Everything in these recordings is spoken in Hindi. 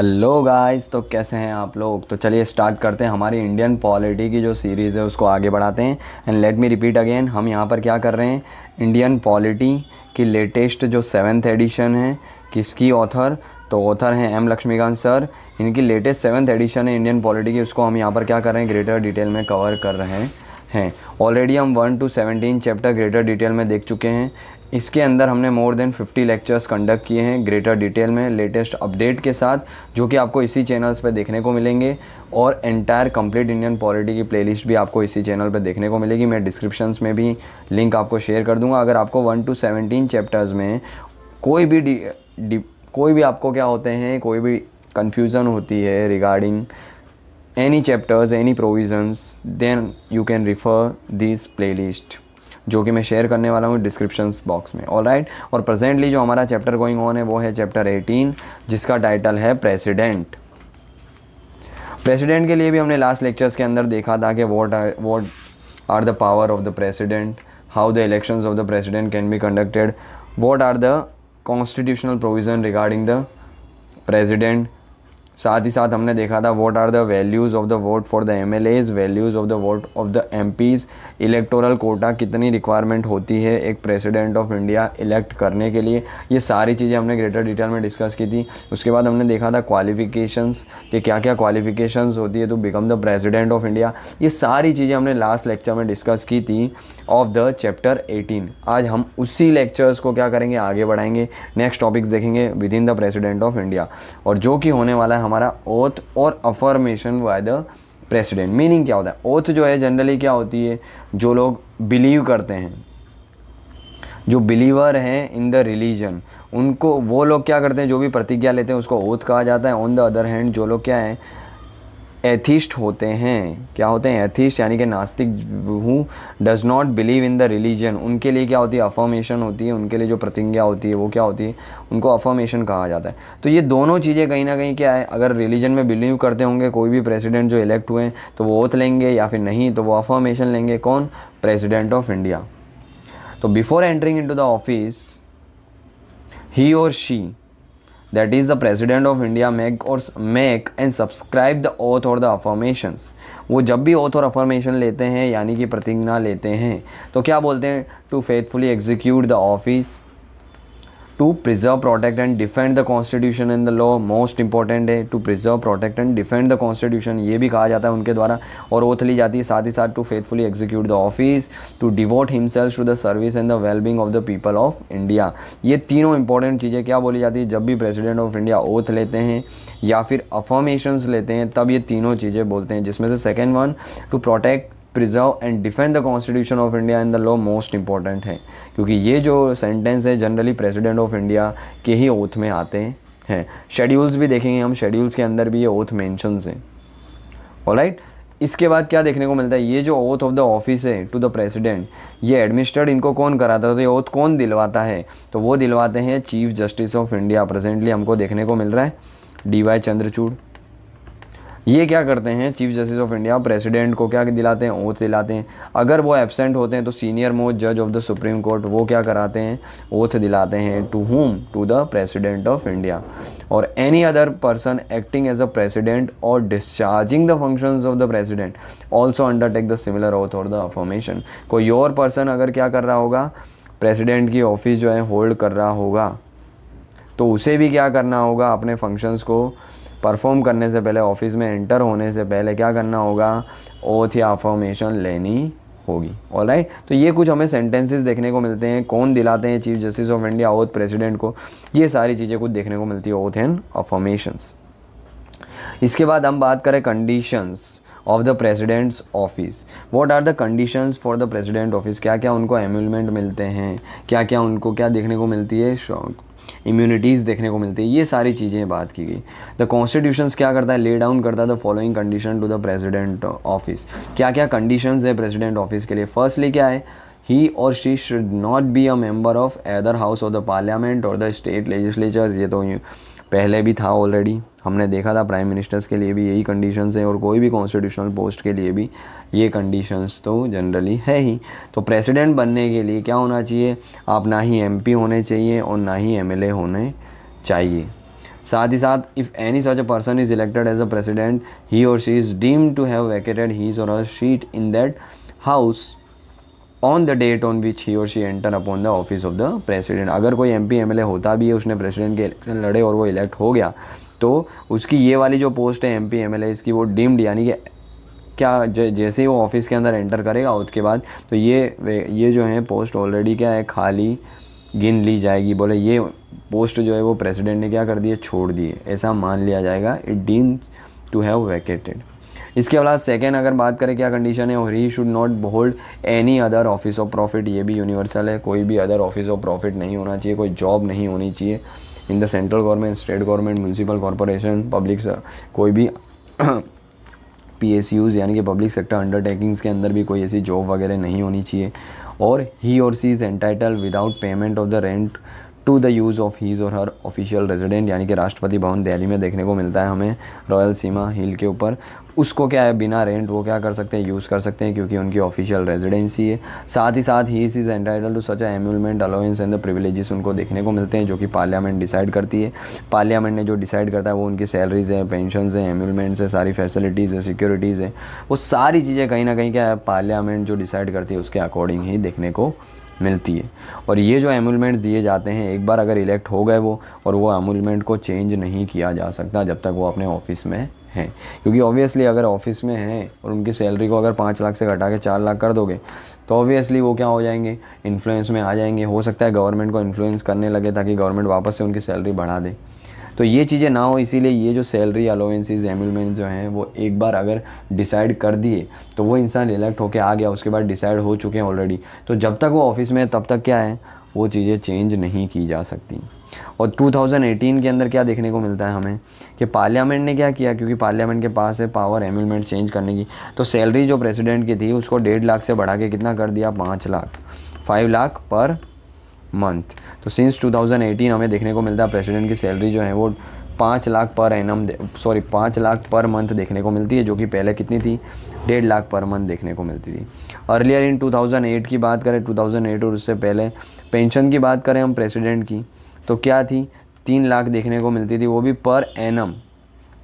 हेलो गाइस, तो कैसे हैं आप लोग। तो चलिए स्टार्ट करते हैं हमारी इंडियन पॉलिटी की जो सीरीज़ है उसको आगे बढ़ाते हैं। And let me repeat again, हम यहाँ पर क्या कर रहे हैं, इंडियन पॉलिटी की लेटेस्ट जो 7th एडिशन है, किसकी ऑथर, तो ऑथर हैं एम लक्ष्मीकांत सर। इनकी लेटेस्ट 7th एडिशन है इंडियन पॉलिटी की, उसको हम यहाँ पर क्या कर रहे हैं, ग्रेटर डिटेल में कवर कर रहे हैं। ऑलरेडी हम 1 to 17 चैप्टर ग्रेटर डिटेल में देख चुके हैं। इसके अंदर हमने मोर देन 50 लेक्चर्स कंडक्ट किए हैं ग्रेटर डिटेल में लेटेस्ट अपडेट के साथ, जो कि आपको इसी चैनल्स पे देखने को मिलेंगे। और एंटायर कंप्लीट इंडियन पॉलिटी की प्लेलिस्ट भी आपको इसी चैनल पे देखने को मिलेगी। मैं डिस्क्रिप्शंस में भी लिंक आपको शेयर कर दूंगा। अगर आपको 1 to 17 चैप्टर्स में कोई भी आपको क्या होते हैं, कोई भी कन्फ्यूज़न होती है regarding any chapters, any provisions, then you can refer this playlist, जो कि मैं शेयर करने वाला हूँ डिस्क्रिप्शन बॉक्स में। ऑलराइट। और प्रेजेंटली जो हमारा चैप्टर गोइंग ऑन है वो है चैप्टर 18, जिसका टाइटल है प्रेसिडेंट। प्रेसिडेंट के लिए भी हमने लास्ट लेक्चर्स के अंदर देखा था कि what are the power of the president, how the elections of the president can be conducted, what are the constitutional provision regarding the president. साथ ही साथ हमने देखा था what are the values of the vote for the MLAs, values of the vote of the MPs, electoral quota कितनी रिक्वायरमेंट होती है एक प्रेसिडेंट ऑफ इंडिया इलेक्ट करने के लिए। ये सारी चीज़ें हमने ग्रेटर डिटेल में डिस्कस की थी। उसके बाद हमने देखा था क्वालिफिकेशंस, कि क्या क्या क्वालिफिकेशंस होती है to become the president of India. ये सारी चीज़ें हमने लास्ट लेक्चर में डिस्कस की थी ऑफ द चैप्टर 18। आज हम उसी लेक्चर्स को क्या करेंगे, आगे बढ़ाएंगे, नेक्स्ट टॉपिक्स देखेंगे with in the president of India, और जो कि होने वाला है हमारा ओथ और affirmation by the president. Meaning क्या होता है, ओथ जो है जनरली क्या होती है, जो लोग बिलीव करते हैं, जो बिलीवर हैं इन द रिलीजन, उनको वो लोग क्या करते हैं, जो भी प्रतिज्ञा लेते हैं उसको ओथ कहा जाता है। ऑन द अदर हैंड जो लोग क्या है, एथिस्ट होते हैं, क्या होते हैं, एथिस्ट यानी कि नास्तिक, हूँ does not believe in the religion, उनके लिए क्या होती है, अफर्मेशन होती है। उनके लिए जो प्रतिज्ञा होती है वो क्या होती है, उनको अफर्मेशन कहा जाता है। तो ये दोनों चीज़ें कहीं ना कहीं क्या है, अगर रिलीजन में बिलीव करते होंगे कोई भी प्रेसिडेंट जो इलेक्ट हुए हैं तो वो ओथ लेंगे, या फिर नहीं तो वो अफर्मेशन लेंगे। कौन, प्रेसिडेंट ऑफ इंडिया। तो before entering into the office, he or she, that is the president of India, make and subscribe the oath or the affirmations। वो जब भी oath और affirmation लेते हैं यानी कि प्रतिज्ञा लेते हैं तो क्या बोलते हैं, to faithfully execute the office, to preserve, protect and defend the constitution and the law. Most important है to preserve, protect and defend the constitution, ये भी कहा जाता है उनके द्वारा, और ओथ ली जाती है। साथ ही साथ to faithfully execute the office, to devote himself to the service and the wellbeing of the people of India. ये तीनों इंपॉर्टेंट चीज़ें क्या बोली जाती है, जब भी प्रेसिडेंट ऑफ इंडिया ओथ लेते हैं या फिर अफर्मेशंस लेते हैं तब ये तीनों चीज़ें बोलते हैं, जिसमें से second one, to protect, preserve and defend the constitution of India and the law, most important है, क्योंकि ये जो सेंटेंस है जनरली प्रेसिडेंट ऑफ इंडिया के ही ओथ में आते हैं। शेड्यूल्स भी देखेंगे हम, शेड्यूल्स के अंदर भी ये ओथ मेंशंस हैं। ऑलराइट। इसके बाद क्या देखने को मिलता है, ये जो ओथ ऑफ द ऑफिस है टू द प्रेसिडेंट, ये एडमिनिस्ट्रेड इनको कौन कराता है, तो ये ओथ कौन दिलवाता है, तो वो दिलवाते हैं chief justice of India. Presently हमको देखने को मिल रहा है DY चंद्रचूड़। ये क्या करते हैं, chief justice of India president को क्या दिलाते हैं, ओथ दिलाते हैं। अगर वो एब्सेंट होते हैं तो सीनियर मोस्ट जज ऑफ द सुप्रीम कोर्ट वो क्या कराते हैं, ओथ दिलाते हैं। To whom, to the president of India. और any other person acting as a president or discharging the functions of the president also undertake the similar oath or the affirmation. कोई और पर्सन अगर क्या कर रहा होगा, प्रेसिडेंट की ऑफिस जो है होल्ड कर रहा होगा, तो उसे भी क्या करना होगा, अपने फंक्शंस को परफॉर्म करने से पहले, ऑफिस में एंटर होने से पहले क्या करना होगा, ओथ या अफर्मेशन लेनी होगी। ऑलराइट। तो ये कुछ हमें सेंटेंसेस देखने को मिलते हैं, कौन दिलाते हैं chief justice of India oath president को, ये सारी चीज़ें कुछ देखने को मिलती है, ओथ एंड अफर्मेशंस। इसके बाद हम बात करें conditions of the president's office. What are the conditions for the president office, क्या क्या उनको एम्यूलमेंट मिलते हैं, क्या क्या उनको क्या देखने को मिलती है, इम्यूनिटीज़ देखने को मिलती है, ये सारी चीज़ें बात की गई। द कॉन्स्टिट्यूशंस क्या करता है, ले डाउन करता है the following condition to the president office. क्या क्या कंडीशंस है प्रेसिडेंट ऑफिस के लिए। फर्स्टली क्या है, ही or she should not be a member of either house of the parliament और द स्टेट लेजिस्लेचर। ये तो पहले भी था, ऑलरेडी हमने देखा था, प्राइम मिनिस्टर्स के लिए भी यही कंडीशंस है और कोई भी कॉन्स्टिट्यूशनल पोस्ट के लिए भी ये कंडीशंस तो जनरली है ही। तो प्रेसिडेंट बनने के लिए क्या होना चाहिए, आप ना ही MP होने चाहिए और ना ही MLA होने चाहिए। साथ ही साथ if any such a person is elected as a president he or she is deemed to have vacated his or her seat in that house on the date on which he or she enter upon the office of the president. अगर कोई MP MLA होता भी है, उसने प्रेसिडेंट के इलेक्शन लड़े और वो इलेक्ट हो गया, तो उसकी ये वाली जो पोस्ट है MP MLA इसकी, वो डीम्ड यानी कि क्या जैसे ही वो ऑफिस के अंदर एंटर करेगा उसके बाद तो ये जो है पोस्ट ऑलरेडी क्या है, खाली गिन ली जाएगी। बोले ये पोस्ट जो है वो प्रेसिडेंट ने क्या कर दिए, छोड़ दिए, ऐसा मान लिया जाएगा। It deem to have vacated. इसके अलावा सेकेंड अगर बात करें क्या कंडीशन है, और he should not hold any other office of profit, ये भी यूनिवर्सल है, कोई भी अदर ऑफिस ऑफ प्रॉफिट नहीं होना चाहिए, कोई जॉब नहीं होनी चाहिए in the central government, state government, municipal corporation, public, कोई भी PSUs यानी कि पब्लिक सेक्टर अंडरटेकिंग्स के अंदर भी कोई ऐसी जॉब वगैरह नहीं होनी चाहिए। और he or she is entitle without payment of the rent to the use of his or her official resident, यानी कि राष्ट्रपति भवन दिल्ली में देखने को मिलता है हमें रॉयल सीमा हिल के ऊपर, उसको क्या है बिना रेंट वो क्या कर सकते हैं, यूज़ कर सकते हैं, क्योंकि उनकी ऑफिशियल रेजिडेंसी है। साथ ही साथ he is entitle to such emolument allowance and the privileges उनको देखने को मिलते हैं, जो कि पार्लियामेंट डिसाइड करती है। पार्लियामेंट ने जो डिसाइड करता है वो उनकी सैलरीज़ है, पेंशनस है, एम्यूलमेंट्स है, सारी फैसिलिटीज़ है, सिक्योरिटीज़ है, वो सारी चीज़ें कहीं ना कहीं क्या है पार्लियामेंट जो डिसाइड करती है उसके अकॉर्डिंग ही देखने को मिलती है। और ये जो एम्यूलमेंट्स दिए जाते हैं, एक बार अगर इलेक्ट हो गए वो, और वो एम्यूलमेंट को चेंज नहीं किया जा सकता जब तक वो अपने ऑफिस में हैं, क्योंकि ऑब्वियसली अगर ऑफिस में हैं और उनकी सैलरी को अगर 5 लाख से घटा के 4 लाख कर दोगे तो ऑब्वियसली वो क्या हो जाएंगे, इन्फ्लुएंस में आ जाएंगे। हो सकता है गवर्नमेंट को इन्फ्लुएंस करने लगे ताकि गवर्नमेंट वापस से उनकी सैलरी बढ़ा दे। तो ये चीज़ें ना हो, इसीलिए ये जो सैलरी अलाउंसेस एम्यूलमेंट जो हैं वो एक बार अगर डिसाइड कर दिए तो वो इंसान इलेक्ट होके आ गया, उसके बाद डिसाइड हो चुके हैं ऑलरेडी, तो जब तक वो ऑफिस में है तब तक क्या है वो चीज़ें चेंज नहीं की जा सकती। और 2018 के अंदर क्या देखने को मिलता है हमें कि पार्लियामेंट ने क्या किया, क्योंकि पार्लियामेंट के पास है पावर एम्यूलमेंट चेंज करने की, तो सैलरी जो प्रेसिडेंट की थी उसको 1.5 लाख से बढ़ा के कितना कर दिया, 5 लाख, 5 लाख पर मंथ। तो सिंस 2018 हमें देखने को मिलता है प्रेसिडेंट की सैलरी जो है वो 5 lakh per annum 5 lakh per month देखने को मिलती है, जो कि पहले कितनी थी, 1.5 लाख पर मंथ देखने को मिलती थी। अर्लियर इन 2008 की बात करें, 2008 और उससे पहले पेंशन की बात करें हम प्रेसिडेंट की, तो क्या थी, 3 लाख देखने को मिलती थी, वो भी पर एनम,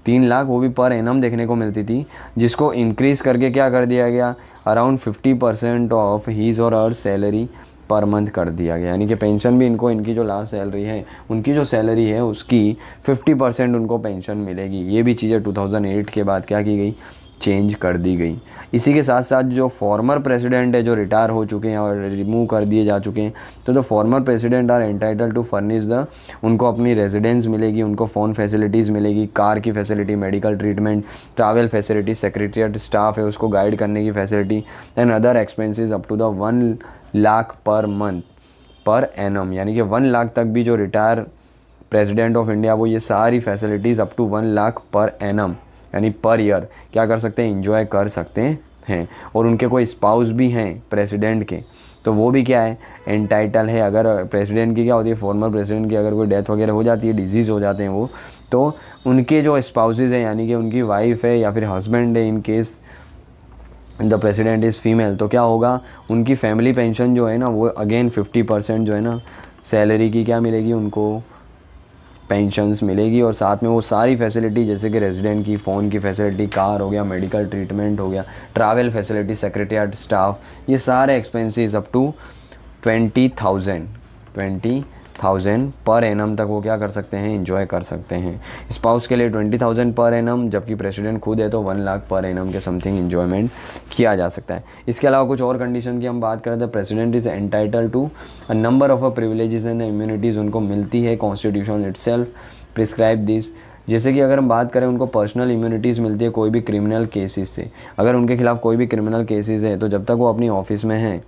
3 लाख वो भी पर एनम देखने को मिलती थी, जिसको इंक्रीज़ करके क्या कर दिया गया, अराउंड 50% ऑफ हीज़ और हर सैलरी पर मंथ कर दिया गया। यानी कि पेंशन भी इनको, इनकी जो लास्ट सैलरी है उनकी जो सैलरी है उसकी 50% उनको पेंशन मिलेगी। ये भी चीज़ें 2008 के बाद क्या की गई, चेंज कर दी गई। इसी के साथ साथ जो फॉर्मर प्रेसिडेंट है जो रिटायर हो चुके हैं और रिमूव कर दिए जा चुके हैं, तो the former president are entitle to furnish the, उनको अपनी रेजिडेंस मिलेगी, उनको फ़ोन फैसिलिटीज़ मिलेगी, कार की facility, medical treatment, travel facility, secretariat staff है उसको गाइड करने की facility, and other expenses up to the 1 lakh per month per annum, यानी कि 1 लाख तक भी जो रिटायर प्रेसिडेंट ऑफ इंडिया वो ये सारी facilities up to 1 lakh per annum यानी पर ईयर क्या कर सकते हैं, इंजॉय कर सकते हैं। और उनके कोई स्पाउस भी हैं प्रेसिडेंट के, तो वो भी क्या है, एंटाइटल है। अगर प्रेसिडेंट की क्या होती है, फॉर्मर प्रेसिडेंट की अगर कोई डेथ वगैरह हो जाती है, डिजीज़ हो जाते हैं वो, तो उनके जो स्पाउसेज हैं यानी कि उनकी वाइफ है या फिर हस्बैंड है, in case the president is female, तो क्या होगा, उनकी फैमिली पेंशन जो है ना वो अगेन 50% जो है ना सैलरी की क्या मिलेगी, उनको पेंशन्स मिलेगी। और साथ में वो सारी फैसिलिटी जैसे कि रेजिडेंट की फ़ोन की फैसिलिटी, कार हो गया, मेडिकल ट्रीटमेंट हो गया, ट्रैवल फैसिलिटी, सेक्रेटरीट स्टाफ, ये सारे expenses up to 20,000 per annum तक वो क्या कर सकते हैं, एंजॉय कर सकते हैं। स्पाउस के लिए 20,000 पर एनम, जबकि प्रेसिडेंट खुद है तो 1 लाख पर एनम के समथिंग एंजॉयमेंट किया जा सकता है। इसके अलावा कुछ और कंडीशन की हम बात करें तो president is entitle to a number of privileges and immunities, उनको मिलती है, कॉन्स्टिट्यूशन इटसेल्फ प्रिस्क्राइब दिस। जैसे कि अगर हम बात करें उनको पर्सनल इम्यूनिटीज़ मिलती है कोई भी क्रिमिनल केसेस से, अगर उनके खिलाफ कोई भी क्रिमिनल केसेस है तो जब तक वो अपनी ऑफिस में हैं,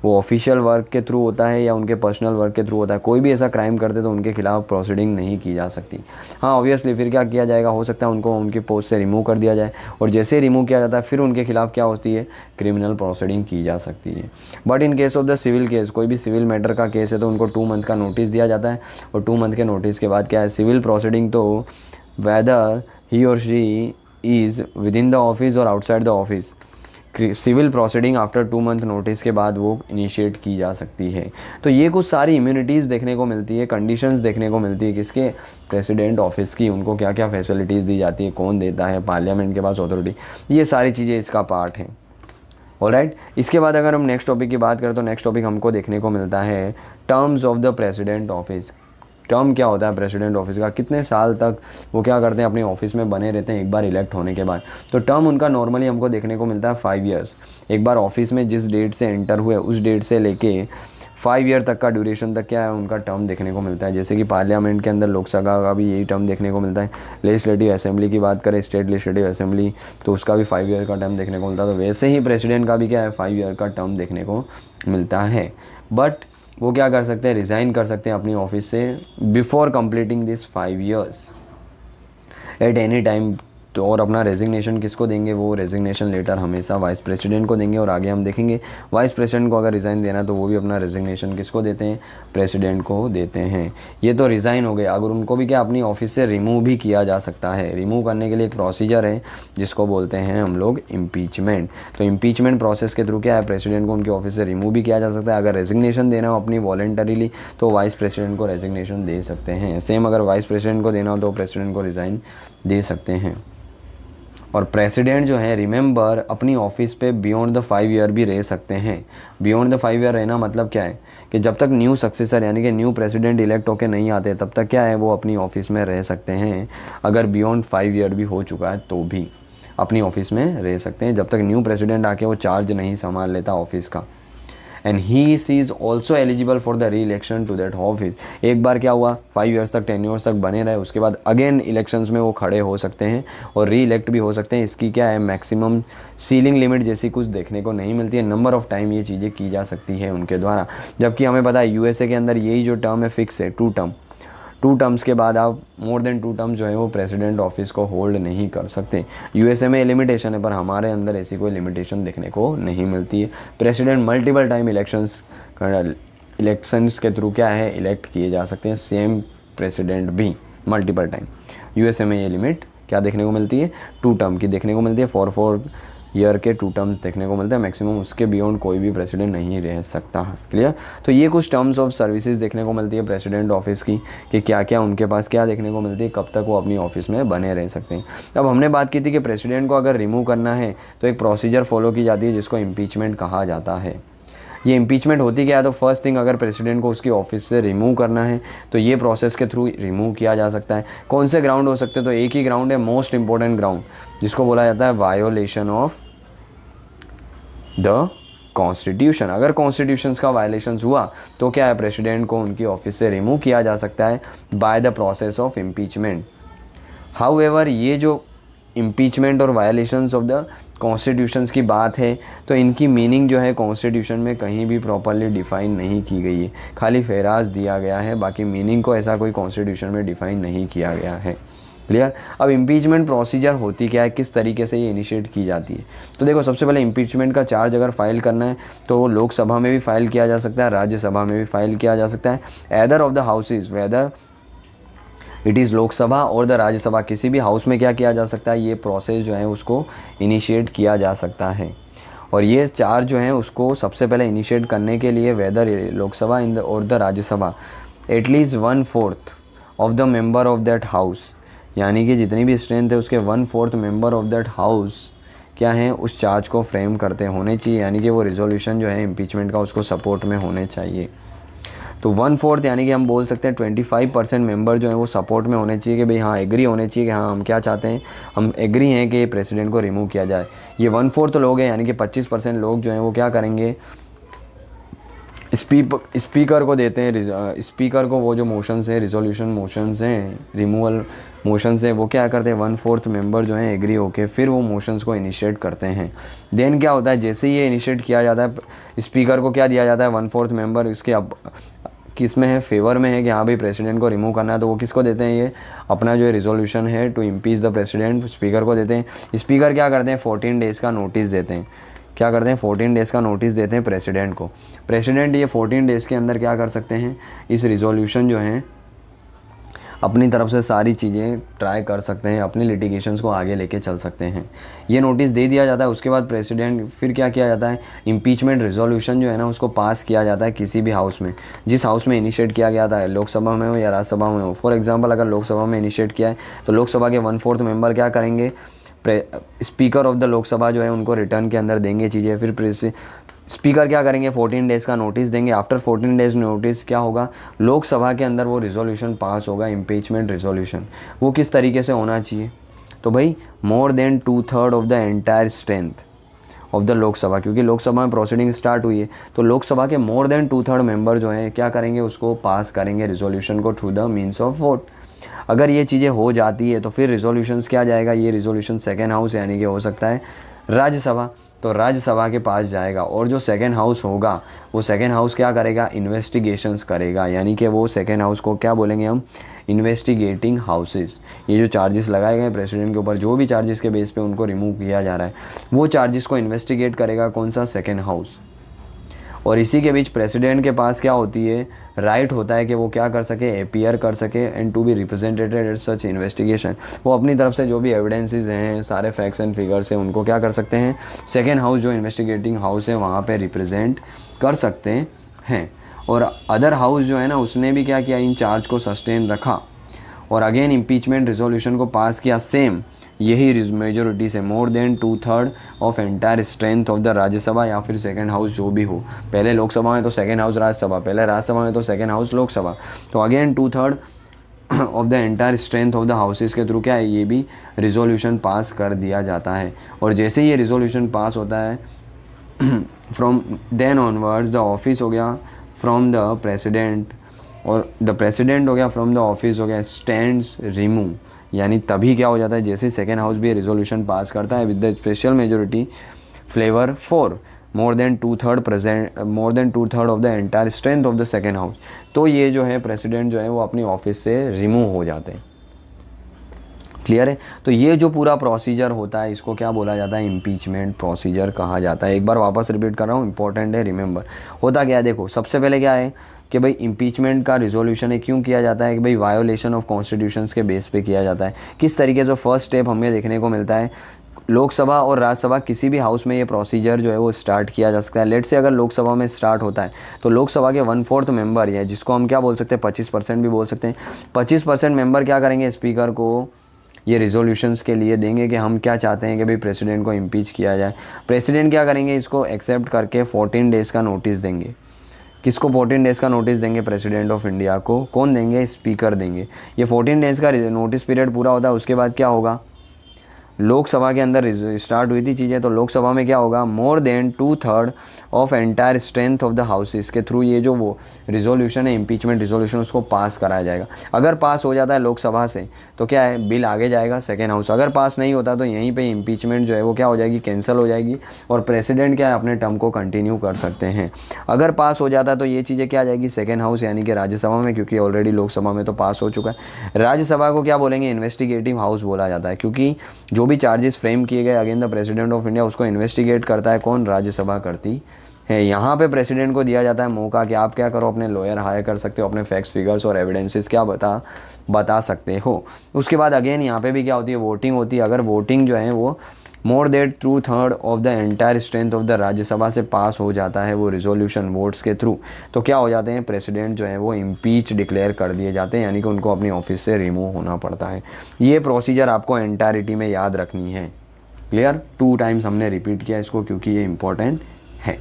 वो ऑफिशियल वर्क के थ्रू होता है या उनके पर्सनल वर्क के थ्रू होता है, कोई भी ऐसा क्राइम करते तो उनके खिलाफ प्रोसीडिंग नहीं की जा सकती। हाँ ऑब्वियसली फिर क्या किया जाएगा, हो सकता है उनको उनकी पोस्ट से रिमूव कर दिया जाए, और जैसे रिमूव किया जाता है फिर उनके खिलाफ क्या होती है, क्रिमिनल प्रोसीडिंग की जा सकती है। But in case of the civil case, कोई भी सिविल मैटर का केस है तो उनको 2 मंथ का नोटिस दिया जाता है, और 2 मंथ के नोटिस के बाद क्या है, सिविल प्रोसीडिंग तो whether he or she is within the office or outside the office, civil proceeding after 2 month notice के बाद वो इनिशिएट की जा सकती है। तो ये कुछ सारी इम्यूनिटीज़ देखने को मिलती है, कंडीशंस देखने को मिलती है किसके, प्रेसिडेंट ऑफिस की। उनको क्या क्या फैसिलिटीज़ दी जाती है, कौन देता है, पार्लियामेंट के पास अथॉरिटी, ये सारी चीज़ें इसका पार्ट है। ऑलराइट, इसके बाद अगर हम नेक्स्ट टॉपिक की बात करें तो नेक्स्ट टॉपिक हमको देखने को मिलता है terms of the president office. Term क्या होता है प्रेसिडेंट ऑफिस का, कितने साल तक वो क्या करते हैं, अपने ऑफिस में बने रहते हैं एक बार इलेक्ट होने के बाद। तो टर्म उनका नॉर्मली हमको देखने को मिलता है 5 ईयर्स। एक बार ऑफिस में जिस डेट से एंटर हुए उस डेट से लेके 5 ईयर तक का ड्यूरेशन तक क्या है उनका टर्म देखने को मिलता है। जैसे कि पार्लियामेंट के अंदर लोकसभा का भी यही टर्म देखने को मिलता है। लेजिस्लेटिव असेंबली की बात करें, स्टेट लेजिस्लेटिव असेंबली, तो उसका भी 5 ईयर का टर्म देखने को मिलता है। तो वैसे ही प्रेसिडेंट का भी क्या है 5 ईयर का टर्म देखने को मिलता है। बट वो क्या कर सकते हैं, रिज़ाइन कर सकते हैं अपनी ऑफिस से before completing this 5 years at any time. तो और अपना रेजिग्नेशन किसको देंगे, वो रेजिग्नेशन लेटर हमेशा वाइस प्रेसिडेंट को देंगे। और आगे हम देखेंगे वाइस प्रेसिडेंट को अगर रिज़ाइन देना तो वो भी अपना रेजिग्नेशन किसको देते हैं, प्रेसिडेंट को देते हैं। ये तो रिज़ाइन हो गए। अगर उनको भी क्या अपनी ऑफिस से रिमूव भी किया जा सकता है। रिमूव करने के लिए एक प्रोसीजर है जिसको बोलते हैं हम लोग इम्पीचमेंट। तो इम्पीचमेंट प्रोसेस के थ्रू क्या है, प्रेसिडेंट को उनके ऑफिस से रिमूव भी किया जा सकता है। अगर रेजिग्नेशन देना हो अपनी वॉलेंटरीली तो वाइस प्रेसिडेंट को रेजिग्नेशन दे सकते हैं। सेम अगर वाइस प्रेसिडेंट को देना हो तो प्रेसिडेंट को रिज़ाइन दे सकते हैं। और प्रेसिडेंट जो है रिमेंबर अपनी ऑफिस पे बियॉन्ड द 5 ईयर भी रह सकते हैं। बियॉन्ड द 5 ईयर रहना मतलब क्या है कि जब तक न्यू सक्सेसर यानी कि न्यू प्रेसिडेंट इलेक्ट होकर नहीं आते तब तक क्या है वो अपनी ऑफिस में रह सकते हैं। अगर बियॉन्ड 5 ईयर भी हो चुका है तो भी अपनी ऑफिस में रह सकते हैं जब तक न्यू प्रेसिडेंट आके वो चार्ज नहीं संभाल लेता ऑफिस का। And he is also eligible for the re election to that office. एक बार क्या हुआ 5 ईयर्स तक, 10 ईयर्स तक बने रहे, उसके बाद अगेन इलेक्शंस में वो खड़े हो सकते हैं और री इलेक्ट भी हो सकते हैं। इसकी क्या है मैक्सिमम सीलिंग लिमिट जैसी कुछ देखने को नहीं मिलती है। नंबर ऑफ टाइम ये चीज़ें की जा सकती है उनके द्वारा। जबकि हमें पता है यूएसए के अंदर यही जो टर्म है फिक्स है, 2 टर्म्स के बाद आप मोर देन 2 टर्म्स जो है वो प्रेसिडेंट ऑफिस को होल्ड नहीं कर सकते। यूएसए में लिमिटेशन है पर हमारे अंदर ऐसी कोई लिमिटेशन देखने को नहीं मिलती है। प्रेसिडेंट मल्टीपल टाइम इलेक्शंस के थ्रू क्या है इलेक्ट किए जा सकते हैं। सेम प्रेसिडेंट भी मल्टीपल टाइम। यूएसए में ये लिमिट क्या देखने को मिलती है, 2 टर्म की देखने को मिलती है। 4 ईयर के 2 टर्म्स देखने को मिलते हैं मैक्सिमम। उसके बियॉन्ड कोई भी प्रेसिडेंट नहीं रह सकता। क्लियर। तो ये कुछ टर्म्स ऑफ सर्विसेज देखने को मिलती है प्रेसिडेंट ऑफिस की कि क्या क्या उनके पास क्या देखने को मिलती है, कब तक वो अपनी ऑफिस में बने रह सकते हैं। अब हमने बात की थी कि प्रेसिडेंट को अगर रिमूव करना है तो एक प्रोसीजर फॉलो की जाती है जिसको इम्पीचमेंट कहा जाता है। ये इम्पीचमेंट होती क्या है, तो फर्स्ट थिंग अगर प्रेसिडेंट को उसकी ऑफिस से रिमूव करना है तो ये प्रोसेस के थ्रू रिमूव किया जा सकता है। कौन से ग्राउंड हो सकते हैं, तो एक ही ग्राउंड है मोस्ट इंपॉर्टेंट ग्राउंड जिसको बोला जाता है वायोलेशन ऑफ द कॉन्स्टिट्यूशन। अगर कॉन्स्टिट्यूशंस का वायलेशंस हुआ तो क्या है प्रेसिडेंट को उनकी ऑफिस से रिमूव किया जा सकता है by the process of impeachment. However ये जो इम्पीचमेंट और वायलेशंस ऑफ द कॉन्स्टिट्यूशंस की बात है तो इनकी मीनिंग जो है कॉन्स्टिट्यूशन में कहीं भी प्रॉपरली डिफाइन नहीं की गई है, खाली फेराज दिया गया है। बाकी मीनिंग को ऐसा कोई कॉन्स्टिट्यूशन में डिफाइन नहीं किया गया है। क्लियर। अब इम्पीचमेंट प्रोसीजर होती क्या है, किस तरीके से ये इनिशिएट की जाती है, तो देखो सबसे पहले इम्पीचमेंट का चार्ज अगर फाइल करना है तो लोकसभा में भी फाइल किया जा सकता है, राज्यसभा में भी फाइल किया जा सकता है। Either of the houses whether it is Lok Sabha और द राज्यसभा, किसी भी हाउस में क्या किया जा सकता है, ये प्रोसेस जो है उसको इनिशिएट किया जा सकता है। और ये चार्ज जो है उसको सबसे पहले इनिशिएट करने के लिए वेदर लोकसभा इन द और the Rajya Sabha at least 1/4 of the member of that house, यानी कि जितनी भी स्ट्रेंथ है उसके 1/4 मेंबर ऑफ दैट हाउस क्या है उस चार्ज को फ्रेम करते होने चाहिए। यानी कि वो रिजोल्यूशन जो है इम्पीचमेंट का उसको सपोर्ट में होने चाहिए। तो 1/4 यानी कि हम बोल सकते हैं 25% मेंबर जो है वो सपोर्ट में होने चाहिए कि भाई हाँ एग्री होने चाहिए कि हाँ हम क्या चाहते हैं, हम एग्री हैं कि प्रेसिडेंट को रिमूव किया जाए। ये 1/4 लोग हैं यानी कि 25% लोग जो हैं वो क्या करेंगे, स्पीकर को देते हैं। स्पीकर को वो जो मोशंस हैं, रिजोल्यूशन मोशंस हैं, रिमूवल मोशंस हैं, वो क्या करते हैं 1/4 मेंबर जो हैं एग्री होके फिर वो मोशंस को इनिशिएट करते हैं। देन क्या होता है, जैसे ही ये इनिशिएट किया जाता है स्पीकर को क्या दिया जाता है 1/4 मेंबर इसके अब किस में है, फेवर में है कि हाँ भाई प्रेसिडेंट को रिमूव करना है, तो वो किसको देते हैं, ये अपना जो रिजोल्यूशन है to impeach the president speaker को देते हैं। स्पीकर क्या करते हैं 14 डेज़ का नोटिस देते हैं। क्या करते हैं 14 डेज़ का नोटिस देते हैं प्रेसिडेंट को। प्रेसिडेंट ये 14 डेज़ के अंदर क्या कर सकते हैं, इस रिजोल्यूशन जो है अपनी तरफ से सारी चीज़ें ट्राई कर सकते हैं, अपनी लिटिगेशंस को आगे लेके चल सकते हैं। ये नोटिस दे दिया जाता है, उसके बाद प्रेसिडेंट फिर क्या किया जाता है, इम्पीचमेंट रिजोल्यूशन जो है ना उसको पास किया जाता है किसी भी हाउस में, जिस हाउस में इनिशिएट किया गया था, लोकसभा में हो या राज्यसभा में हो। फॉर एग्जाम्पल अगर लोकसभा में इनिशिएट किया है तो लोकसभा के 1/4 मेंबर क्या करेंगे, स्पीकर ऑफ द लोकसभा जो है उनको रिटर्न के अंदर देंगे चीज़ें। फिर स्पीकर क्या करेंगे, 14 डेज़ का नोटिस देंगे। आफ्टर 14 डेज़ नोटिस क्या होगा, लोकसभा के अंदर वो रिजोल्यूशन पास होगा, इम्पीचमेंट रिजोल्यूशन। वो किस तरीके से होना चाहिए, तो भाई more than 2/3 of the entire strength of the Lok Sabha, क्योंकि लोकसभा में प्रोसीडिंग स्टार्ट हुई है तो लोकसभा के मोर देन 2/3 मेंबर जो हैं क्या करेंगे, उसको पास करेंगे रिजोल्यूशन को through the means of vote. अगर ये चीज़ें हो जाती है तो फिर रिजोल्यूशंस क्या जाएगा, ये रिजोल्यूशन सेकेंड हाउस यानी कि हो सकता है राज्यसभा, तो राज्यसभा के पास जाएगा। और जो सेकेंड हाउस होगा वो सेकेंड हाउस क्या करेगा, इन्वेस्टिगेशंस करेगा, यानी कि वो सेकेंड हाउस को क्या बोलेंगे हम, इन्वेस्टिगेटिंग हाउसेस। ये जो चार्जेस लगाए गए प्रेसिडेंट के ऊपर, जो भी चार्जेस के बेस पे उनको रिमूव किया जा रहा है, वो चार्जेस को इन्वेस्टिगेट करेगा कौन सा, सेकेंड हाउस। और इसी के बीच प्रेसिडेंट के पास क्या होती है, राइट होता है कि वो क्या कर सके, अपीयर कर सके and to be represented at such investigation. वो अपनी तरफ से जो भी एविडेंसेस हैं, सारे फैक्ट्स एंड फिगर्स हैं, उनको क्या कर सकते हैं, सेकेंड हाउस जो इन्वेस्टिगेटिंग हाउस है वहाँ पे रिप्रेजेंट कर सकते हैं। और अदर हाउस जो है ना उसने भी क्या किया, इन चार्ज को सस्टेन रखा और अगेन इम्पीचमेंट रिजोल्यूशन को पास किया सेम यही मेजोरिटी से, more than 2/3 of entire strength of the Rajya Sabha या फिर सेकेंड हाउस जो भी हो। पहले लोकसभा में तो सेकेंड हाउस राज्यसभा, पहले राज्यसभा में तो सेकेंड हाउस लोकसभा, तो again 2/3 of the entire strength of the houses के थ्रू क्या है, ये भी रिजोल्यूशन पास कर दिया जाता है। और जैसे ये रिजोल्यूशन पास होता है from then onwards the office हो गया फ्रॉम द प्रेसिडेंट, और द प्रेसिडेंट हो गया फ्रॉम द ऑफिस हो गया स्टैंड्स रिमूव, यानी तभी क्या हो जाता है, जैसे सेकेंड हाउस भी रिजोल्यूशन पास करता है with the special majority flavour 4 more than 2/3 of the entire strength of the second house, तो ये जो है प्रेसिडेंट जो है वो अपनी ऑफिस से रिमूव हो जाते हैं। क्लियर है। तो ये जो पूरा प्रोसीजर होता है इसको क्या बोला जाता है, इम्पीचमेंट प्रोसीजर कहा जाता है। एक बार वापस रिपीट कर रहा हूँ, इंपॉर्टेंट है, रिमेंबर। होता क्या है, देखो सबसे पहले क्या है कि भाई इम्पीचमेंट का रिजोल्यूशन है, क्यों किया जाता है कि भाई वायोलेशन ऑफ कॉन्स्टिट्यूशंस के बेस पे किया जाता है। किस तरीके से, फर्स्ट स्टेप हमें देखने को मिलता है, लोकसभा और राज्यसभा किसी भी हाउस में ये प्रोसीजर जो है वो स्टार्ट किया जा सकता है। लेट से अगर लोकसभा में स्टार्ट होता है तो लोकसभा के 1/4 मेंबर या जिसको हम क्या बोल सकते हैं, 25% भी बोल सकते हैं, 25% मेंबर क्या करेंगे, स्पीकर को ये रिजोल्यूशंस के लिए देंगे कि हम क्या चाहते हैं कि भाई प्रेसिडेंट को इम्पीच किया जाए। प्रेसिडेंट क्या करेंगे, इसको एक्सेप्ट करके 14 डेज़ का नोटिस देंगे। किसको 14 डेज़ का नोटिस देंगे, प्रेसिडेंट ऑफ इंडिया को। कौन देंगे, स्पीकर देंगे। ये 14 डेज़ का नोटिस पीरियड पूरा होता है, उसके बाद क्या होगा, लोकसभा के अंदर स्टार्ट हुई थी चीज़ें, तो लोकसभा में क्या होगा, more than 2/3 of entire strength of the houses के थ्रू ये जो वो रिजोल्यूशन है, इम्पीचमेंट रिजोल्यूशन, उसको पास कराया जाएगा। अगर पास हो जाता है लोकसभा से तो क्या है, बिल आगे जाएगा सेकेंड हाउस। अगर पास नहीं होता तो यहीं पे इम्पीचमेंट जो है वो क्या हो जाएगी, कैंसिल हो जाएगी और प्रेसिडेंट क्या है अपने टर्म को कंटिन्यू कर सकते हैं। अगर पास हो जाता है तो ये चीज़ें क्या आ जाएगी, सेकेंड हाउस यानी कि राज्यसभा में, क्योंकि ऑलरेडी लोकसभा में तो पास हो चुका है। राज्यसभा को क्या बोलेंगे, इन्वेस्टिगेटिव हाउस बोला जाता है, क्योंकि जो भी चार्जेस फ्रेम किए गए again the president of India, उसको इन्वेस्टिगेट करता है कौन, राज्यसभा करती है। यहाँ पे प्रेसिडेंट को दिया जाता है मौका कि आप क्या करो, अपने लॉयर हायर कर सकते हो, अपने फैक्ट्स फिगर्स और एविडेंसेस क्या बता सकते हो। उसके बाद अगेन यहाँ पे भी क्या होती है, वोटिंग होती है। अगर वोटिंग जो है वो more than 2/3 of the entire strength of the Rajya Sabha से पास हो जाता है वो रिजोल्यूशन वोट्स के थ्रू, तो क्या हो जाते हैं, प्रेसिडेंट जो है वो इम्पीच डिक्लेयर कर दिए जाते हैं, यानी कि उनको अपनी ऑफिस से रिमूव होना पड़ता है। ये प्रोसीजर आपको एंटायरिटी में याद रखनी है। क्लियर, 2 टाइम्स हमने रिपीट किया इसको क्योंकि ये इंपॉर्टेंट है।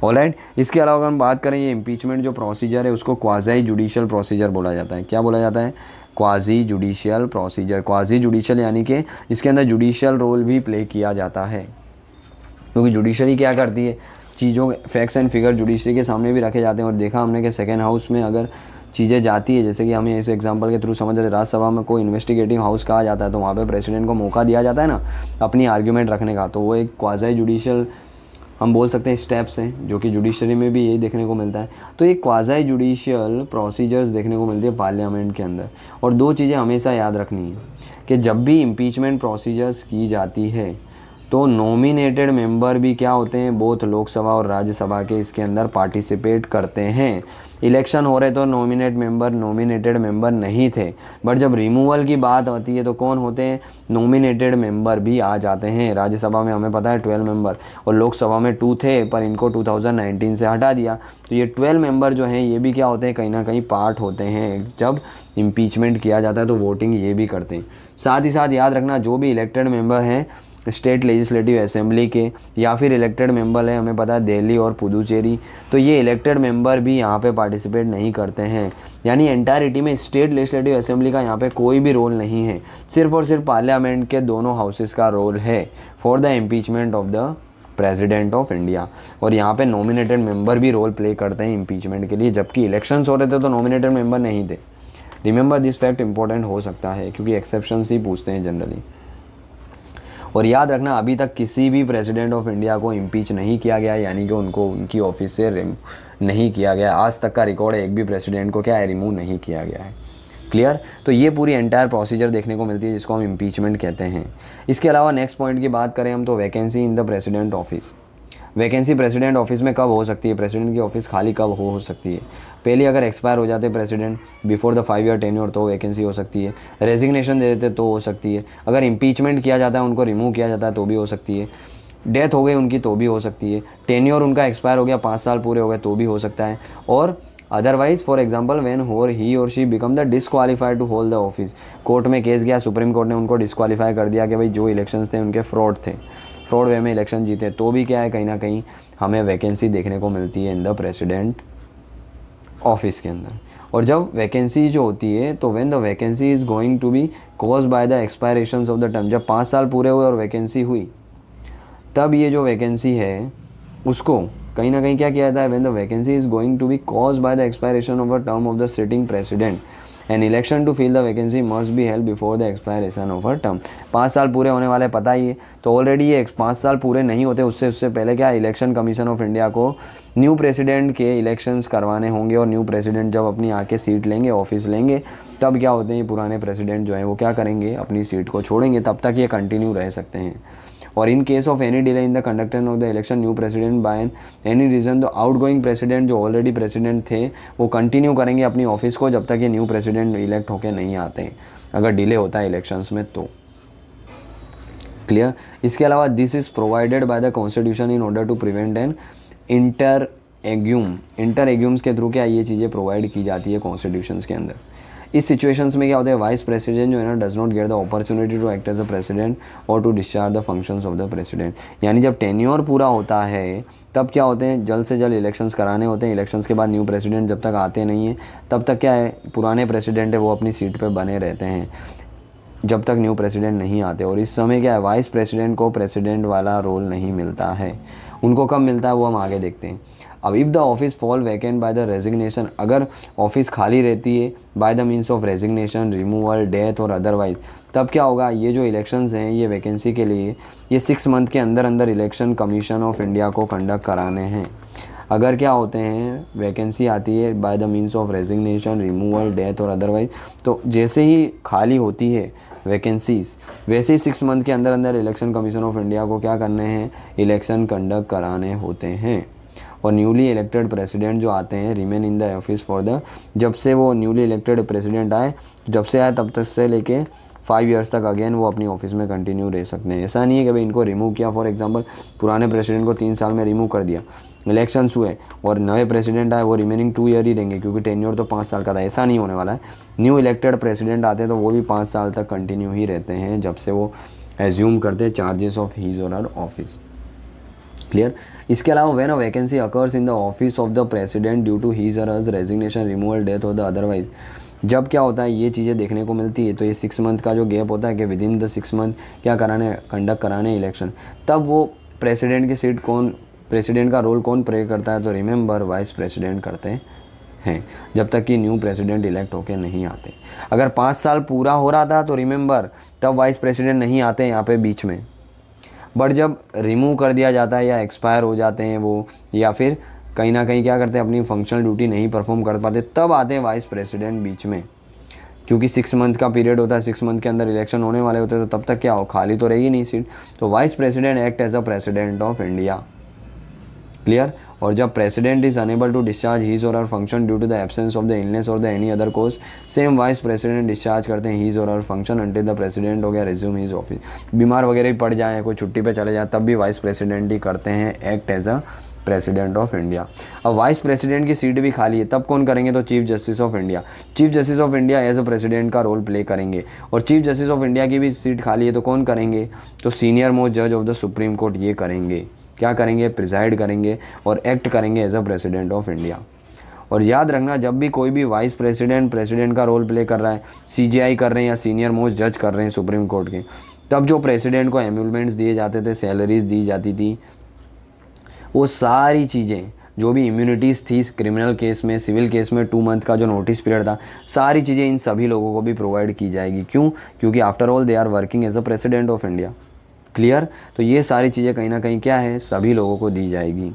ऑलराइट, इसके अलावा अगर हम बात करें, ये इम्पीचमेंट जो प्रोसीजर है उसको क्वाज़ी जुडिशियल प्रोसीजर बोला जाता है। क्या बोला जाता है, quasi judicial procedure. Quasi judicial यानी कि इसके अंदर जुडिशियल रोल भी प्ले किया जाता है, क्योंकि जुडिशरी क्या करती है, चीज़ों फैक्ट्स एंड फिगर जुडिशरी के सामने भी रखे जाते हैं। और देखा हमने कि सेकेंड हाउस में अगर चीज़ें जाती है, जैसे कि हमें इस एग्जांपल के थ्रू समझ रहे, राज्यसभा में कोई इन्वेस्टिगेटिव हाउस कहा जाता है तो वहाँ पे प्रेसिडेंट को मौका दिया जाता है ना अपनी आर्ग्यूमेंट रखने का, तो वो एक क्वाज़ी जुडिशियल हम बोल सकते हैं स्टेप्स हैं, जो कि जुडिशरी में भी यही देखने को मिलता है। तो ये क्वाज़ी जुडिशियल प्रोसीजर्स देखने को मिलती है पार्लियामेंट के अंदर। और 2 चीज़ें हमेशा याद रखनी है कि जब भी इम्पीचमेंट प्रोसीजर्स की जाती है तो नॉमिनेटेड मेंबर भी क्या होते हैं, बोथ लोकसभा और राज्यसभा के इसके अंदर पार्टिसिपेट करते हैं। इलेक्शन हो रहे तो नॉमिनेटेड मेंबर नहीं थे, बट जब रिमूवल की बात होती है तो कौन होते हैं, नॉमिनेटेड मेंबर भी आ जाते हैं। राज्यसभा में हमें पता है 12 मेंबर, और लोकसभा में 2 थे, पर इनको 2019 से हटा दिया। तो ये 12 मेंबर जो हैं ये भी क्या होते हैं, कहीं ना कहीं पार्ट होते हैं। जब इम्पीचमेंट किया जाता है तो वोटिंग ये भी करते हैं। साथ ही साथ याद रखना, जो भी इलेक्टेड मेंबर हैं स्टेट लेजिस्लेटिव असेंबली के, या फिर इलेक्टेड मेंबर है, हमें पता है दिल्ली और पुदुचेरी, तो ये इलेक्टेड मेंबर भी यहाँ पे पार्टिसिपेट नहीं करते हैं। यानी एंटायरिटी में स्टेट लेजिस्लेटिव असेंबली का यहाँ पे कोई भी रोल नहीं है, सिर्फ और सिर्फ पार्लियामेंट के दोनों हाउसेस का रोल है for the impeachment of the president of India. और यहाँ पे नॉमिनेटेड मेंबर भी रोल प्ले करते हैं इम्पीचमेंट के लिए, जबकि इलेक्शंस हो रहे थे तो नॉमिनेटेड मेंबर नहीं थे। रिमेंबर दिस फैक्ट इंपॉर्टेंट हो सकता है, क्योंकि एक्सेप्शंस ही पूछते हैं जनरली। और याद रखना, अभी तक किसी भी प्रेसिडेंट ऑफ इंडिया को इम्पीच नहीं किया गया, यानी कि उनको उनकी ऑफिस से रिमूव नहीं किया गया। आज तक का रिकॉर्ड है, एक भी प्रेसिडेंट को क्या है, रिमूव नहीं किया गया है। क्लियर। तो ये पूरी एंटायर प्रोसीजर देखने को मिलती है, जिसको हम इम्पीचमेंट कहते हैं। इसके अलावा नेक्स्ट पॉइंट की बात करें हम, तो vacancy in the president office. Vacancy president office में कब हो सकती है, प्रेसिडेंट की ऑफिस खाली कब हो सकती है। पहले अगर एक्सपायर हो जाते president before the 5 year tenure तो वैकेंसी हो सकती है। रेजिग्नेशन दे देते तो हो सकती है। अगर इम्पीचमेंट किया जाता है, उनको रिमूव किया जाता है तो भी हो सकती है। डेथ हो गई उनकी तो भी हो सकती है। टेन्योर उनका एक्सपायर हो गया, 5 साल पूरे हो गए तो भी हो सकता है। और otherwise for example when he or she become the disqualified to hold the office, court में केस गया, सुप्रीम कोर्ट ने उनको डिसक्वालीफाई कर दिया कि भाई जो इलेक्शंस थे उनके फ्रॉड थे, फ्रॉड वे में इलेक्शन जीते, तो भी क्या है, कहीं ना कहीं हमें वैकेंसी देखने को मिलती है इन द प्रेसिडेंट ऑफिस के अंदर। और जब वैकेंसी जो होती है, तो when the vacancy is going to be cause by the expirations of the term, जब 5 साल पूरे हुए और वैकेंसी हुई, तब ये जो वैकेंसी है उसको कहीं ना कहीं क्या किया जाता है, when the vacancy is going to be cause by the expiration of a term of the sitting president, an election to fill the vacancy must be held before the expiration of a term. 5 साल पूरे होने वाले, पता ही है, तो ऑलरेडी ये 5 साल पूरे नहीं होते, उससे पहले क्या, इलेक्शन कमीशन ऑफ इंडिया को न्यू प्रेसिडेंट के इलेक्शंस करवाने होंगे। और न्यू प्रेसिडेंट जब अपनी आके सीट लेंगे, ऑफिस लेंगे, तब क्या होते हैं, पुराने प्रेसिडेंट जो हैं वो क्या करेंगे, अपनी सीट को छोड़ेंगे, तब तक ये कंटिन्यू रह सकते हैं। और in case of any delay in the conduction of the election new president by any reason, तो आउटगोइंग प्रेसिडेंट जो ऑलरेडी प्रेसिडेंट थे वो कंटिन्यू करेंगे अपनी ऑफिस को, जब तक ये न्यू प्रेसिडेंट इलेक्ट होकर नहीं आते हैं, अगर डिले होता है इलेक्शंस में तो। क्लियर। इसके अलावा this is provided by the constitution in order to prevent an interregnums के थ्रू क्या ये चीज़ें प्रोवाइड की जाती है कॉन्स्टिट्यूशंस के अंदर। इस सिचुएशंस में क्या होता है, वाइस प्रेसिडेंट जो है ना does not get the opportunity to act as a president or to discharge the functions of the president. यानी जब टेन्योर पूरा होता है तब क्या होते हैं, जल्द से जल्द इलेक्शंस कराने होते हैं। इलेक्शंस के बाद न्यू प्रेसिडेंट जब तक आते नहीं हैं, तब तक क्या है, पुराने प्रेसिडेंट है वो अपनी सीट पर बने रहते हैं जब तक न्यू प्रेसिडेंट नहीं आते। और इस समय क्या है, वाइस प्रेसिडेंट को प्रेसिडेंट वाला रोल नहीं मिलता है। उनको कब मिलता है वो हम आगे देखते हैं। अब if the office fall vacant by the resignation, अगर ऑफिस खाली रहती है by the means of resignation, removal, death और अदरवाइज, तब क्या होगा, ये जो इलेक्शंस हैं ये वैकेंसी के लिए ये 6 मंथ के अंदर अंदर इलेक्शन कमीशन ऑफ इंडिया को कंडक्ट कराने हैं। अगर क्या होते हैं, वैकेंसी आती है by the means of resignation, removal, death और अदरवाइज, तो जैसे ही खाली होती है वैकेंसीज, वैसे ही 6 मंथ के अंदर अंदर इलेक्शन कमीशन ऑफ इंडिया को क्या करने हैं, इलेक्शन कंडक्ट कराने होते हैं। और न्यूली इलेक्टेड प्रेसिडेंट जो आते हैं remain in the office for the, जब से वो न्यूली इलेक्टेड प्रेसिडेंट आए, जब से आए तब तक से लेके 5 ईयर्स तक अगेन वो अपनी ऑफिस में कंटिन्यू रह सकते हैं। ऐसा नहीं है कि भाई इनको रिमूव किया, फॉर एग्जांपल पुराने प्रेसिडेंट को 3 साल में रिमूव कर दिया, इलेक्शंस हुए और नए प्रेसिडेंट आए, वो रिमेनिंग 2 ईयर ही रहेंगे, क्योंकि टेन्योर तो 5 साल का था। ऐसा नहीं होने वाला है। न्यू इलेक्टेड प्रेसिडेंट आते हैं तो वो भी 5 साल तक कंटिन्यू ही रहते हैं, जब से वो एज्यूम करते हैं charges of his or her office. Clear. इसके अलावा when a vacancy occurs in the office of the president due to his or hers resignation, removal, death or the otherwise, जब क्या होता है ये चीज़ें देखने को मिलती है, तो ये 6 मंथ का जो गैप होता है कि विद इन द 6 मंथ क्या कराने, कंडक्ट कराने इलेक्शन, तब वो प्रेसिडेंट की सीट कौन, प्रेसिडेंट का रोल कौन प्ले करता है, तो रिमेंबर वाइस प्रेसिडेंट करते हैं, जब तक कि न्यू प्रेसिडेंट इलेक्ट होके नहीं आते। अगर 5 साल पूरा हो रहा था तो रिमेंबर तब वाइस प्रेसिडेंट नहीं आते यहाँ पे बीच में, बट जब रिमूव कर दिया जाता है या एक्सपायर हो जाते हैं वो, या फिर कहीं ना कहीं क्या करते हैं, अपनी फंक्शनल ड्यूटी नहीं परफॉर्म कर पाते, तब आते हैं वाइस प्रेसिडेंट बीच में। क्योंकि 6 मंथ का पीरियड होता है, 6 मंथ के अंदर इलेक्शन होने वाले होते हैं, तो तब तक क्या हो, खाली तो रहेगी नहीं सीट, तो vice president act as a president of India. Clear. और जब president is unable to discharge his or her function due to the absence of the illness or the any other cause, same vice president discharge करते हैं his or her function until the president हो गया रिज्यूम हीज ऑफिस। बीमार वगैरह ही पड़ जाए, कोई छुट्टी पे चले जाए, तब भी वाइस प्रेसिडेंट ही करते हैं act as a president of India. अब वाइस प्रेसिडेंट की सीट भी खाली है, तब कौन करेंगे? तो chief justice of India. Chief justice of India as a president का रोल प्ले करेंगे। और चीफ जस्टिस ऑफ इंडिया की भी सीट खाली है, तो कौन करेंगे? तो सीनियर मोस्ट जज ऑफ द सुप्रीम कोर्ट ये करेंगे। क्या करेंगे? प्रिजाइड करेंगे और एक्ट करेंगे as a president of India. और याद रखना, जब भी कोई भी वाइस प्रेसिडेंट प्रेसिडेंट का रोल प्ले कर रहा है, सीजीआई कर रहे हैं या सीनियर मोस्ट जज कर रहे हैं सुप्रीम कोर्ट के, तब जो प्रेसिडेंट को एम्यूलमेंट्स दिए जाते थे, सैलरीज दी जाती थी, वो सारी चीज़ें जो भी इम्यूनिटीज़ थी क्रिमिनल केस में, सिविल केस में 2 मंथ का जो नोटिस पीरियड था, सारी चीज़ें इन सभी लोगों को भी प्रोवाइड की जाएगी। क्यों? क्योंकि after all they are working as a president of India. Clear? तो ये सारी चीज़ें कहीं ना कहीं क्या है, सभी लोगों को दी जाएगी।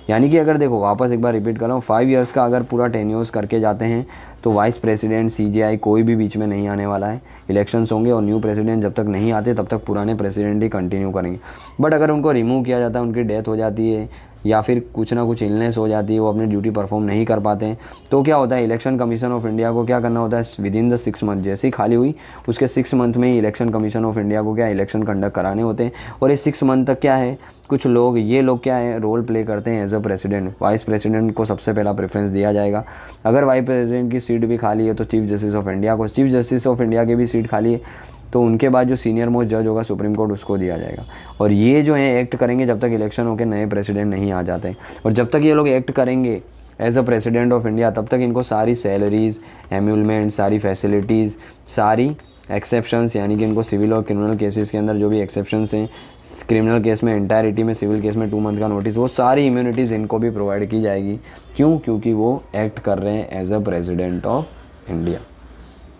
यानी कि अगर देखो, वापस एक बार रिपीट कर रहा हूँ, 5 ईयर्स का अगर पूरा टेन्योर्स करके जाते हैं तो वाइस प्रेसिडेंट, सीजीआई कोई भी बीच में नहीं आने वाला है। इलेक्शंस होंगे और न्यू प्रेसिडेंट जब तक नहीं आते तब तक पुराने प्रेसिडेंट ही कंटिन्यू करेंगे। बट अगर उनको रिमूव किया जाता है, उनकी डेथ हो जाती है या फिर कुछ ना कुछ इलनेस हो जाती है, वो अपनी ड्यूटी परफॉर्म नहीं कर पाते हैं, तो क्या होता है, इलेक्शन कमीशन ऑफ इंडिया को क्या करना होता है, विद इन द 6 मंथ, जैसे ही खाली हुई उसके 6 मंथ में ही इलेक्शन कमीशन ऑफ इंडिया को क्या इलेक्शन कंडक्ट कराने होते हैं। और ये 6 मंथ तक क्या है, कुछ लोग, ये लोग क्या है, रोल प्ले करते हैं as a president. Vice president को सबसे पहला प्रेफरेंस दिया जाएगा। अगर वाइस प्रेसिडेंट की सीट भी खाली है तो चीफ जस्टिस ऑफ इंडिया को, चीफ जस्टिस ऑफ इंडिया की भी सीट खाली है तो उनके बाद जो सीनियर मोस्ट जज होगा सुप्रीम कोर्ट, उसको दिया जाएगा। और ये जो है एक्ट करेंगे जब तक इलेक्शन होकर नए प्रेसिडेंट नहीं आ जाते। और जब तक ये लोग एक्ट करेंगे as a president of India, तब तक इनको सारी सैलरीज, एम्यूलमेंट, सारी फैसिलिटीज़, सारी एक्सेप्शंस, यानी कि इनको सिविल और क्रिमिनल केसेस के अंदर जो भी एक्सेप्शंस हैं, क्रिमिनल केस में एंटायरिटी में, सिविल केस में 2 मंथ का नोटिस, वो सारी इम्यूनिटीज़ इनको भी प्रोवाइड की जाएगी। क्यों? क्योंकि वो एक्ट कर रहे हैं as a president of India.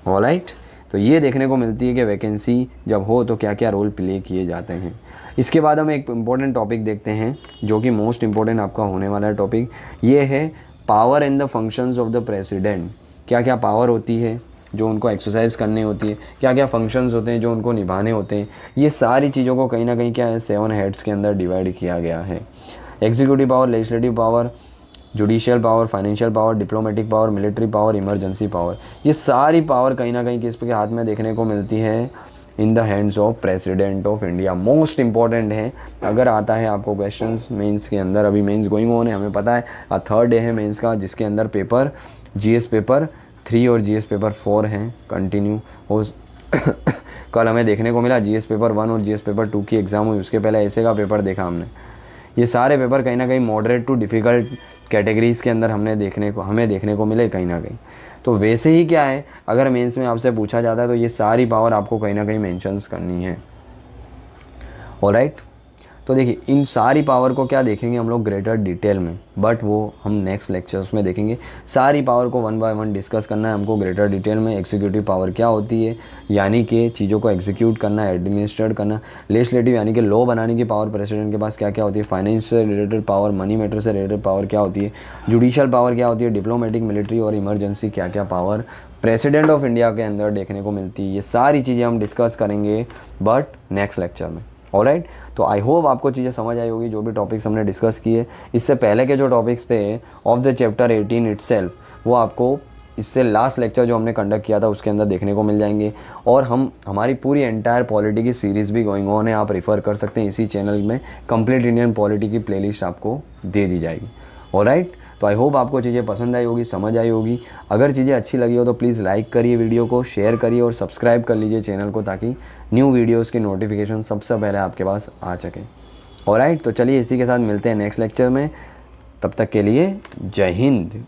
Alright, तो ये देखने को मिलती है कि वैकेंसी जब हो तो क्या क्या रोल प्ले किए जाते हैं। इसके बाद हम एक इम्पॉर्टेंट टॉपिक देखते हैं जो कि मोस्ट इम्पॉर्टेंट आपका होने वाला है टॉपिक, ये है power and the functions of the president. क्या क्या पावर होती है जो उनको एक्सरसाइज करनी होती है, क्या क्या फंक्शंस होते हैं जो उनको निभाने होते हैं, ये सारी चीज़ों को कहीं ना कहीं क्या है 7 हेड्स के अंदर डिवाइड किया गया है। Executive power, legislative power, judicial power, financial power, diplomatic power, military power, emergency power, ये सारी पावर कहीं ना कहीं किस के हाथ में देखने को मिलती है, in the hands of president of India. Most important है, अगर आता है आपको क्वेश्चंस मेंस के अंदर, अभी मेंस गोइंग ऑन है, हमें पता है 3rd डे है मेंस का, जिसके अंदर पेपर जीएस पेपर 3 और जीएस पेपर 4 हैं कंटिन्यू। हो कल हमें देखने को मिला जीएस पेपर 1 और जीएस पेपर 2 की एग्ज़ाम हुई, उसके पहले ऐसे का पेपर देखा हमने। ये सारे पेपर कहीं ना कहीं मॉडरेट टू डिफ़िकल्ट कैटेगरीज़ के अंदर हमें देखने को मिले कहीं ना कहीं। तो वैसे ही क्या है, अगर मेंस में आपसे पूछा जाता है तो ये सारी पावर आपको कहीं ना कहीं मेंशंस करनी है। ऑलराइट, तो देखिए इन सारी पावर को क्या देखेंगे हम लोग ग्रेटर डिटेल में, बट वो हम नेक्स्ट लेक्चर्स में देखेंगे। सारी पावर को 1 बाय 1 डिस्कस करना है हमको ग्रेटर डिटेल में। एग्जीक्यूटिव पावर क्या होती है, यानी कि चीज़ों को एग्जीक्यूट करना, एडमिनिस्ट्रेट करना। लेजिस्लेटिव यानी कि लॉ बनाने की पावर प्रेसिडेंट के पास क्या क्या होती है। फाइनेंस से रिलेटेड पावर, मनी मैटर से रिलेटेड पावर क्या होती है। जुडिशियल पावर क्या होती है। डिप्लोमेटिक, मिलिट्री और इमरजेंसी क्या क्या पावर प्रेसिडेंट ऑफ इंडिया के अंदर देखने को मिलती है। ये सारी चीज़ें हम डिस्कस करेंगे बट नेक्स्ट लेक्चर में। ऑलराइट, तो आई होप आपको चीज़ें समझ आई होगी जो भी टॉपिक्स हमने डिस्कस किए। इससे पहले के जो टॉपिक्स थे ऑफ द चैप्टर 18 इटसेल्फ, वो आपको इससे लास्ट लेक्चर जो हमने कंडक्ट किया था उसके अंदर देखने को मिल जाएंगे। और हमारी पूरी एंटायर पॉलिटी की सीरीज़ भी गोइंग ऑन है, आप रेफ़र कर सकते हैं इसी चैनल में। कंप्लीट इंडियन पॉलिटी की प्लेलिस्ट आपको दे दी जाएगी। ऑलराइट, तो आई होप आपको चीज़ें पसंद आई होगी, समझ आई होगी। अगर चीज़ें अच्छी लगी हो तो प्लीज़ लाइक करिए वीडियो को, शेयर करिए और सब्सक्राइब कर लीजिए चैनल को, ताकि न्यू वीडियोस की नोटिफिकेशन सबसे पहले आपके पास आ सके। ऑलराइट, तो चलिए इसी के साथ मिलते हैं नेक्स्ट लेक्चर में। तब तक के लिए जय हिंद।